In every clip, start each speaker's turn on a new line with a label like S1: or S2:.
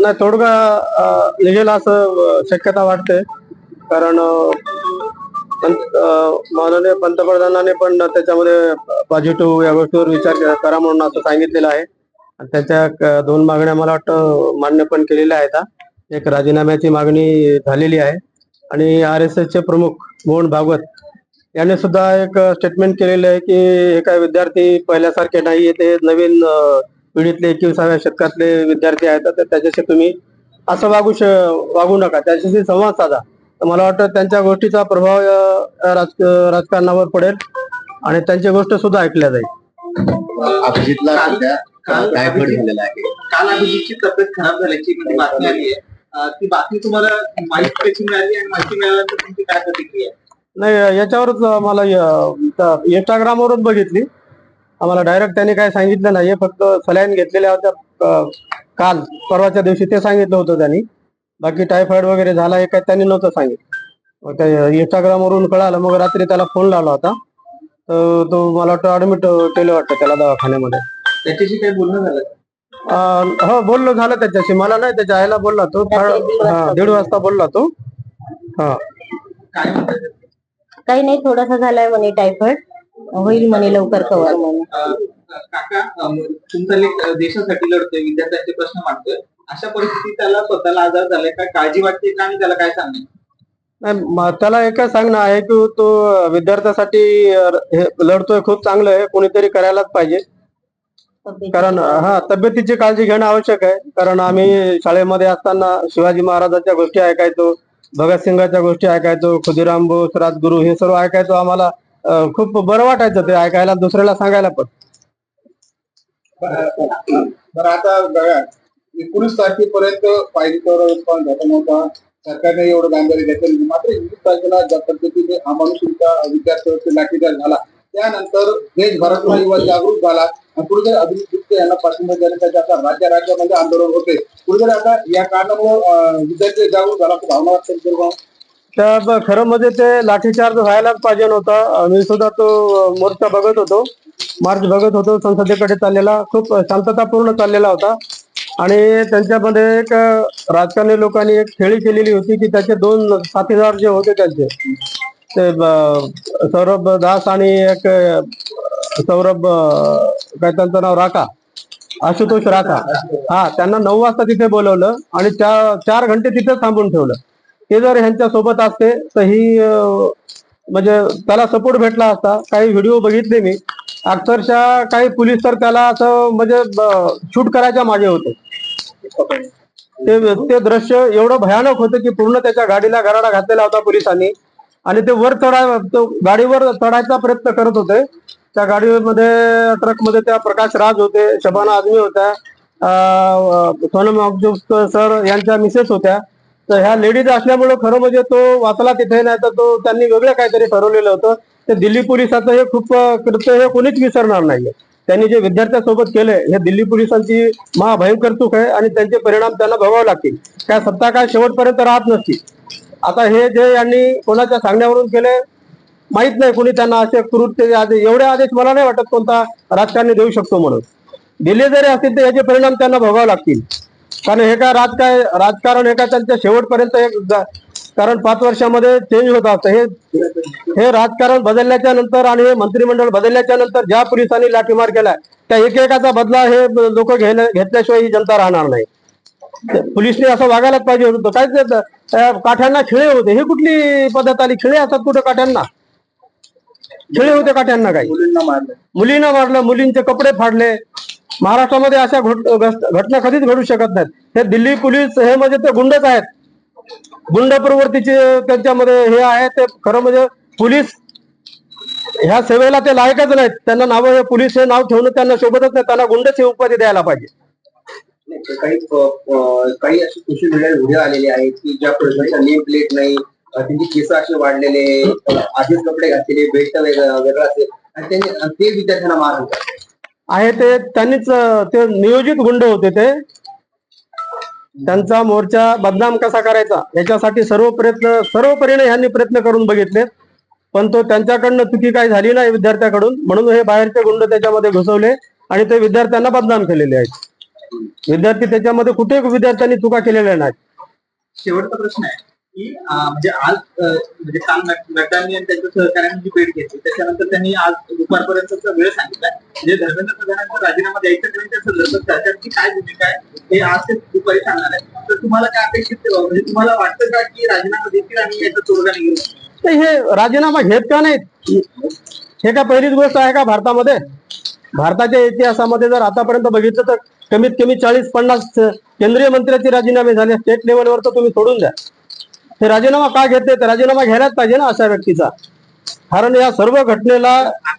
S1: नाही, तोडगा निघेल असं शक्यता वाटते. कारण माननीय पंतप्रधानांनी पण त्याच्यामध्ये पॉझिटिव्ह या गोष्टीवर विचार करा म्हणून असं सांगितलेलं आहे. आणि त्याच्या 2 मागण्या मला वाटतं मान्य पण केलेल्या आहेत. एक राजीनाम्याची मागणी झालेली आहे आणि RSS चे प्रमुख मोहन भागवत यांनी सुद्धा एक स्टेटमेंट केलेलं आहे की हे काय विद्यार्थी पहिल्यासारखे नाही, ते नवीन पिढीतले 21व्या शतकातले विद्यार्थी आहेत, तर त्याच्याशी तुम्ही असं वागू नका, त्याच्याशी संवाद साधा. तर मला वाटतं त्यांच्या गोष्टीचा प्रभाव राजकारणावर पडेल आणि त्यांची गोष्ट सुद्धा ऐकल्या जाईल.
S2: अभिजितला सध्या टायफॉइड झालेला आहे.
S3: काल अभिजितची तब्येत खराब झाल्याची म्हणजे बातमी आली आहे. ती बातमी तुम्हाला माहिती कशी मिळाली आणि माहिती मिळाल्यानंतर तुमची काय प्रतिक्रिया?
S1: नाही, याच्यावरच मला इंस्टाग्रामवरच बघितली. आम्हाला डायरेक्ट त्यांनी काय सांगितलं नाहीये, फक्त सलाईन घेतलेल्या होत्या काल परवाच्या दिवशी, ते सांगितलं होतं त्यांनी. बाकी टायफॉइड वगैरे झाला हे काय त्यांनी नव्हतं सांगितलं. मग त्या इंस्टाग्रामवरून कळालं. मग रात्री त्याला फोन लावला होता, तर तो मला वाटतं ऍडमिट केलं वाटतं त्याला दवाखान्यामध्ये.
S3: त्याच्याशी काही बोलणं झालं?
S1: हो, बोलणं झालं त्याच्याशी. मला नाही, त्याच्या आईला बोलला तो. 1:30 वाजता बोलला तो. हा,
S3: काय म्हणतात?
S4: काही नाही, थोडासा झालाय म्हणे टायफॉइड, होईल म्हणे लवकर कव्हर म्हणे.
S3: काका, तुमचा लेख देशासाठी लढतोय, विद्यार्थ्यांचे प्रश्न मांडतोय, अशा परिस्थितीत त्याला स्वतःला आजार झालाय, काय काळजी वाटते का आणि त्याला काय सांगणार?
S1: नाही, त्याला एकच सांगणं आहे की तो विद्यार्थ्यासाठी हे लढतोय, खूप चांगलं आहे, कोणीतरी करायलाच पाहिजे. कारण तब्येतीची काळजी घेणं आवश्यक आहे. कारण आम्ही शाळेमध्ये असताना शिवाजी महाराजांच्या गोष्टी ऐकायचो, भगतसिंगाच्या गोष्टी ऐकायचो, खुदिराम बोस, राजगुरू, हे सर्व ऐकायचो. आम्हाला खूप बरं वाटायचं ते ऐकायला, दुसऱ्याला सांगायला पण.
S2: बरं, आता बघा, 19 तारखेपर्यंत पाहिजे तेवढा रिस्पॉन्स झाला नव्हता, सरकारने एवढं गांभीर्य घेतलं. मात्र 20 तारखेला ज्या पद्धतीने अमानुषीचा विद्यार्थ्यांवरती लाठीचार्ज झाला, त्यानंतर देशभरातला युवा जागृत झाला आणि कुठेतरी अभिजित गुप्ते यांना पाठिंबा देण्यासाठी आता राज्यामध्ये आंदोलन होते. कुठेतरी आता या कारणामुळे विद्यार्थी जागृत झाला, भावना वाटते.
S1: तर खरं म्हणजे ते लाठीचार्ज व्हायलाच पाहिजे नव्हता. मी सुद्धा तो मोर्चा बघत होतो, मार्च बघत होतो, संसदेकडे चाललेला, खूप शांततापूर्ण चाललेला होता. आणि त्यांच्यामध्ये एक राजकारणी लोकांनी एक खेळी केलेली होती की त्याचे 2 साथीदार जे होते त्यांचे, ते सौरभ दास आणि एक सौरभ, काय त्यांचं नाव, राका, आशुतोष राका. त्यांना 9 वाजता तिथे बोलवलं आणि 4 घंटे तिथे थांबून ठेवलं. ते जर ह्यांच्या सोबत असते तर ही म्हणजे त्याला सपोर्ट भेटला असता. काही व्हिडिओ बघितले मी, अक्षरशः काही पोलीस तर त्याला असं म्हणजे शूट करायच्या मागे होते. ते दृश्य एवढं भयानक होतं की पूर्ण त्याच्या गाडीला गराडा घातलेला होता पोलिसांनी आणि ते गाडीवर चढायचा प्रयत्न करत होते. त्या गाडीमध्ये, ट्रकमध्ये त्या प्रकाश राज होते, शबाना आझमी होत्या, सोनम अब्दुल सर यांच्या मिसेस होत्या. तर ह्या लेडीज असल्यामुळे खरं म्हणजे तो वाचला तिथे, नाही तर तो त्यांनी वेगळं काहीतरी ठरवलेलं होतं. ते दिल्ली पोलिसाचं हे खूप कृत्य हे कोणीच विसरणार नाहीये. त्यांनी जे विद्यार्थ्यासोबत केलंय हे दिल्ली पोलिसांची महाभयंकर चूक आहे आणि त्यांचे परिणाम त्यांना भोगावे लागतील. काय सत्ता काय शेवटपर्यंत राहत नसती. आता हे जे यांनी कोणाच्या सांगण्यावरून केले माहित नाही, कोणी त्यांना असे कृत्य एवढे आदेश मला नाही वाटत कोणता राजकारणी देऊ शकतो म्हणून. दिले जरी असतील तर याचे परिणाम त्यांना भोगावे लागतील. कारण हे काय राजकारण हे काय त्यांच्या शेवटपर्यंत कारण 5 वर्षामध्ये चेंज होत असतं. हे राजकारण बदलल्याच्या नंतर आणि हे मंत्रिमंडळ बदलल्याच्या नंतर ज्या पोलिसांनी लाठीमार केलाय त्या एकेकाचा बदला हे लोक घेतल्याशिवाय ही जनता राहणार नाही. पोलिसने असं वागायलाच पाहिजे होतं. काय काठ्यांना खिळे होते, हे कुठली पद्धत आली? खिळे असतात कुठं काठ्यांना? खिळे होते काठ्यांना? काही मुलींना मारलं, मुलींचे कपडे फाडले. महाराष्ट्रामध्ये अशा घटना कधीच घडू शकत नाहीत. हे दिल्ली पोलीस हे म्हणजे ते गुंडच आहेत, गुंड प्रवृत्तीचे त्यांच्यामध्ये हे आहे. ते खरं म्हणजे पोलीस ह्या सेवेला ते लायकच नाहीत. त्यांना नावं, हे पोलीस हे नाव ठेवणं त्यांना शोभतच नाही. त्यांना गुंडच ही उपाधी द्यायला पाहिजे.
S2: काही असे सोशल मीडिया व्हिडिओ आलेले आहेत की ज्या पोलिसांच्या नेम प्लेट नाही, त्यांची केस असे वाढलेले, आधीच कपडे घातलेले, बेल्ट वेगळा असेल आणि ते विद्यार्थ्यांना मार
S1: आहे. ते त्यांनीच, ते नियोजित गुंड होते. ते त्यांचा मोर्चा बदनाम कसा करायचा याच्यासाठी सर्व परीने ह्यांनी प्रयत्न करून बघितले, पण तो त्यांच्याकडनं चुकी काही झाली नाही विद्यार्थ्याकडून. म्हणून हे बाहेरचे गुंड त्याच्यामध्ये घुसवले आणि ते विद्यार्थ्यांना बदनाम केलेले आहेत. विद्यार्थी त्याच्यामध्ये कुठे विद्यार्थ्यांनी चुका केलेल्या नाहीत.
S3: शेवटचा प्रश्न आहे की म्हणजे आज म्हणजे काल नड्डांनी आणि त्यांच्या सहकार्याने जी भेट घेतली त्याच्यानंतर त्यांनी आज दुपारपर्यंतचा वेळ सांगितलाय. म्हणजे धर्मेंद्र प्रधानांचा राजीनामा द्यायचा की नाही त्या संदर्भात चर्चेची काय भूमिका आहे हे आज ते दुपारी सांगणार आहे. तर तुम्हाला काय अपेक्षित म्हणजे तुम्हाला वाटतं का की राजीनामा देतील आणि याचा तोडगा निघेल?
S1: तर हे राजीनामा घेत का नाहीत हे का पहिलीच गोष्ट आहे का भारतामध्ये? भारताच्या इतिहासामध्ये जर आतापर्यंत बघितलं तर कमीत कमी 40-50 केंद्रीय मंत्र्याचे राजीनामे झाले. स्टेट लेवलवर तर तुम्ही सोडून द्या. हे राजीनामा का घेते? तर राजीनामा घ्यायलाच पाहिजे ना अशा व्यक्तीचा. कारण या सर्व घटनेला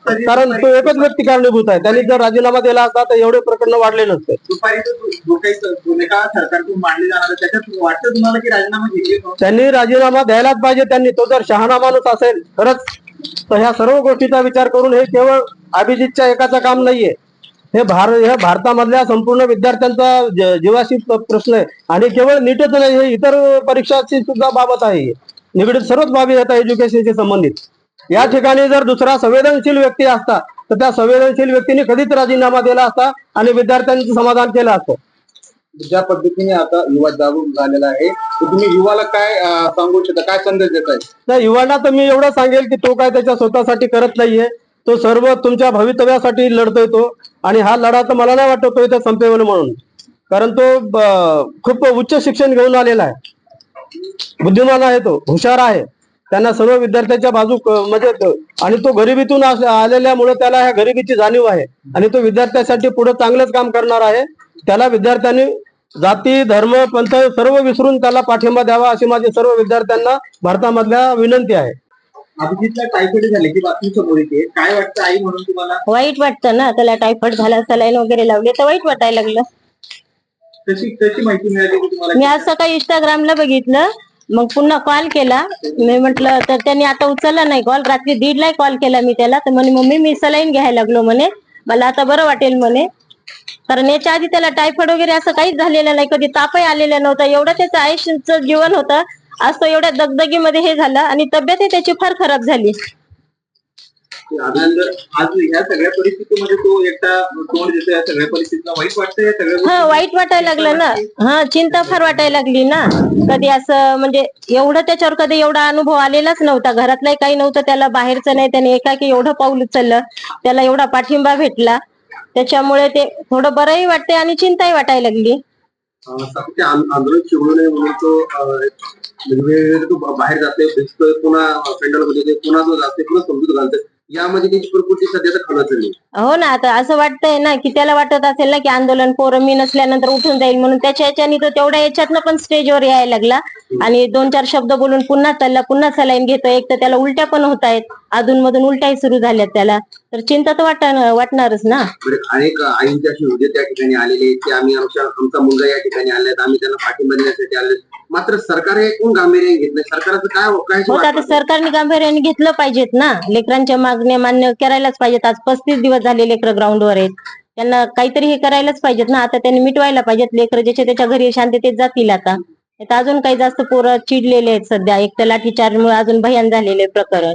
S1: कारण तो एकच व्यक्ती कारणीभूत आहे. त्यांनी जर राजीनामा दिला असता तर एवढे प्रकरण वाढले नसते.
S3: दुपारी जो काही भूमिका सरकारकडून मांडली जाणार आहे त्याच्यात वाटतं तुम्हाला की राजीनामा घेतली?
S1: त्यांनी राजीनामा द्यायलाच पाहिजे. त्यांनी तो जर शहाणा माणूस असेल खरंच तर ह्या सर्व गोष्टीचा विचार करून हे केवळ अभिजितच्या एकाचं काम नाहीये. हे भारतामधल्या संपूर्ण विद्यार्थ्यांचा जीवाशी प्रश्न आहे. आणि केवळ नीटच नाही, हे इतर परीक्षाची सुद्धा बाबत आहे. निगडीत सर्वच बाबी येतात एज्युकेशनशी संबंधित. या ठिकाणी जर दुसरा संवेदनशील व्यक्ती असता तर त्या संवेदनशील व्यक्तीने कधीच राजीनामा दिला असता आणि विद्यार्थ्यांचं समाधान केलं असतं.
S2: ज्या पद्धतीने आता युवा जागरूक झालेला आहे तर तुम्ही युवाला काय सांगू इच्छिता, काय संदेश देताय?
S1: तर युवांना तर मी एवढं सांगेल की तो काय त्याच्या स्वतःसाठी करत नाहीये. तो सर्व तुमच्या भवितव्यासाठी लढतोय तो. आणि हा लढा तर मला नाही वाटत तो इथे संपेल म्हणून. कारण तो खूप उच्च शिक्षण घेऊन आलेला आहे. बुद्धिमान आहे, तो हुशार आहे. त्यांना सर्व विद्यार्थ्यांच्या बाजू म्हणजे आणि तो गरिबीतून आलेल्यामुळे त्याला ह्या गरिबीची जाणीव आहे. आणि तो विद्यार्थ्यांसाठी पुढे चांगलंच काम करणार आहे. त्याला विद्यार्थ्यांनी जाती धर्म पंथ सर्व विसरून त्याला पाठिंबा द्यावा अशी माझी सर्व विद्यार्थ्यांना भारतामधल्या विनंती आहे.
S3: अभिजितला टायफॉइड झाल्याची बातमी समोर येते. काय वाटतं आई म्हणून तुम्हाला?
S4: वाईट वाटतं ना, त्याला टायफॉइड झाला, सलाईन वगैरे लावले तर वाईट वाटायला लागलं.
S3: कशी माहिती मिळाली की तुम्हाला?
S4: मी आज सकाळी इंस्टाग्रामला बघितलं, मग पुन्हा कॉल केला. मी म्हटलं तर त्यांनी आता उचलला नाही कॉल. रात्री 1:30ला कॉल केला मी त्याला, तर म्हणे मम्मी मी सलाईन घ्यायला लागलो म्हणे, मला आता बरं वाटेल म्हणे. कारण याच्या आधी त्याला टायफॉइड वगैरे असं काहीच झालेलं नाही, कधी तापही आलेला नव्हता. एवढं त्याचं आयुष्याचं जीवन होतं. आज तो एवढ्या दगदगीमध्ये हे झालं आणि तब्येतही त्याची फार खराब झाली.
S3: आज ह्या सगळ्या परिस्थितीमध्ये तो एकटा तोंड देतो. या सगळ्या परिस्थितीला वाईट वाटतं? या सगळ्या
S4: वाईट वाटायला लागलं ना. चिंता फार वाटायला लागली ना. कधी असं म्हणजे एवढं त्याच्यावर कधी एवढा अनुभव आलेलाच नव्हता. घरातलाही काही नव्हतं त्याला, बाहेरचं नाही. त्याने एकाकी एवढं पाऊल उचललं, त्याला एवढा पाठिंबा भेटला. त्याच्यामुळे ते थोडं बरंही वाटते आणि चिंताही वाटायला लागली.
S2: आंदोलन चिघळू नये म्हणून तो बाहेर जाते, पुन्हा पेंडॉलमध्ये पुन्हा जो जाते, पुन्हा समजूत घालते. यामध्ये त्याची प्रकृती सध्या खालावली.
S4: हो ना, आता असं वाटतंय ना की त्याला वाटत असेल ना की आंदोलन पोरं मी नसल्यानंतर उठून जाईल म्हणून. त्याच्या याच्याने तो तेवढ्या याच्यातनं पण स्टेजवर यायला लागला आणि 2-4 शब्द बोलून पुन्हा चालला, पुन्हा सलाईन घेतोय. एक तर त्याला उलट्या पण होत आहेत, अधूनमधून उलट्याही सुरू झाल्यात त्याला. तर चिंता तर वाटणारच ना.
S2: अनेक आईंच्या उद्या त्या ठिकाणी आलेले की आम्ही आमचा मुलगा या ठिकाणी आलेत, आम्ही त्यांना पाठिंबा देण्यासाठी आले. मात्र सरकार हे कोण गांभीर्याने घेतलंय? सरकारचं काय
S4: होत आता सरकारने गांभीर्याने घेतलं पाहिजेत ना. लेकरांच्या मागण्या मान्य करायलाच पाहिजेत. आज 35 दिवस झाले लेकरं ग्राउंडवर आहेत. त्यांना काहीतरी हे करायलाच पाहिजेत ना. आता त्यांनी मिटवायला पाहिजेत. लेकरं ज्याच्या त्याच्या घरी शांततेत जातील. आता अजून काही जास्त पोरं चिडलेले आहेत सध्या. एक तर लाठीचार्जमुळे अजून भयान झालेले प्रकरण.